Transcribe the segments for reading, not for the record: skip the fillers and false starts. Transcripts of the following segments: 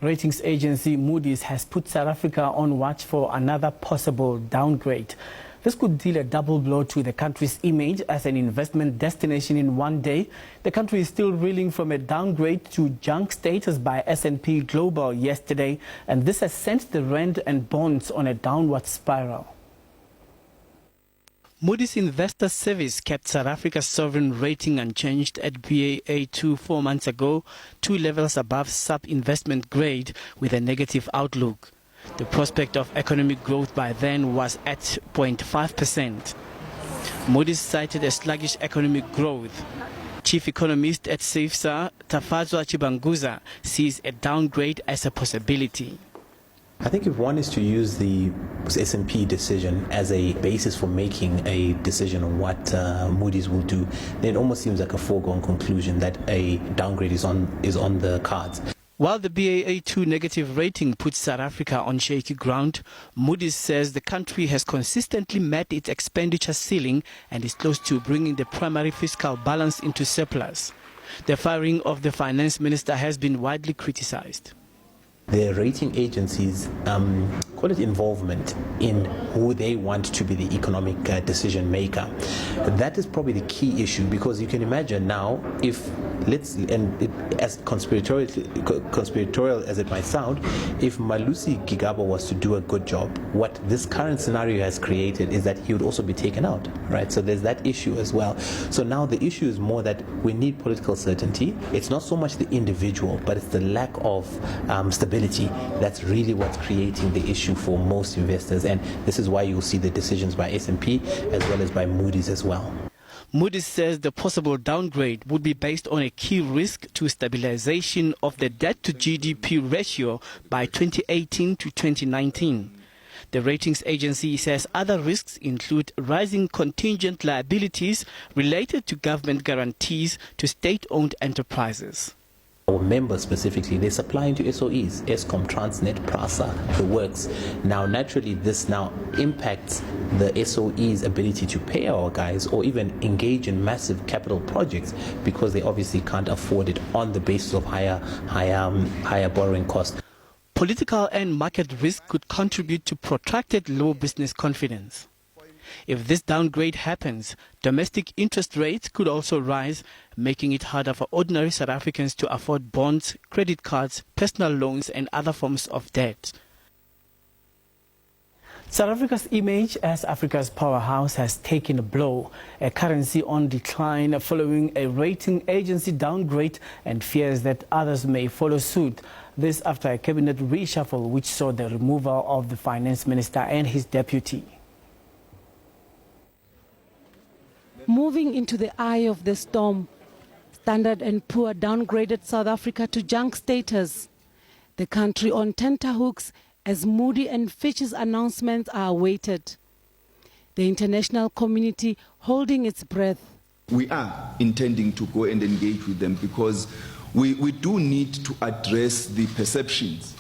Ratings agency Moody's has put South Africa on watch for another possible downgrade. This could deal a double blow to the country's image as an investment destination in one day. The country is still reeling from a downgrade to junk status by S&P Global yesterday, and this has sent the rand and bonds on a downward spiral. Moody's Investor Service kept South Africa's sovereign rating unchanged at Baa2 4 months ago, 2 levels above sub-investment grade with a negative outlook. The prospect of economic growth by then was at 0.5%. Moody's cited a sluggish economic growth. Chief economist at SABC, Tafazwa Chibanguza, sees a downgrade as a possibility. I think if one is to use the S&P decision as a basis for making a decision on what Moody's will do, then it almost seems like a foregone conclusion that a downgrade is on the cards. While the Baa2 negative rating puts South Africa on shaky ground, Moody's says the country has consistently met its expenditure ceiling and is close to bringing the primary fiscal balance into surplus. The firing of the finance minister has been widely criticized. The rating agencies call it involvement in who they want to be the economic decision maker. That is probably the key issue, because you can imagine now, if as conspiratorial as it might sound, if Malusi Gigaba was to do a good job, what this current scenario has created is that he would also be taken out, right? So there's that issue as well. So now the issue is more that we need political certainty. It's not so much the individual, but it's the lack of stability. That's really what's creating the issue for most investors, and this is why you'll see the decisions by S&P as well as by Moody's as well. Moody's says the possible downgrade would be based on a key risk to stabilization of the debt to GDP ratio by 2018 to 2019. The ratings agency says other risks include rising contingent liabilities related to government guarantees to state-owned enterprises. Our members specifically, they supply into SOEs, Eskom, Transnet, PRASA, the works. Now, naturally, this now impacts the SOE's ability to pay our guys or even engage in massive capital projects, because they obviously can't afford it on the basis of higher borrowing costs. Political and market risk could contribute to protracted low business confidence. If this downgrade happens, domestic interest rates could also rise, making it harder for ordinary South Africans to afford bonds, credit cards, personal loans and other forms of debt. South Africa's image as Africa's powerhouse has taken a blow. A currency on decline following a rating agency downgrade, and fears that others may follow suit. This after a cabinet reshuffle which saw the removal of the finance minister and his deputy. Moving into the eye of the storm, Standard & Poor downgraded South Africa to junk status. The country on tenterhooks as Moody and Fitch's announcements are awaited. The international community holding its breath. We are intending to go and engage with them, because we do need to address the perceptions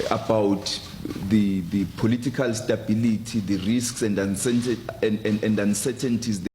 about the political stability, the risks and uncertainties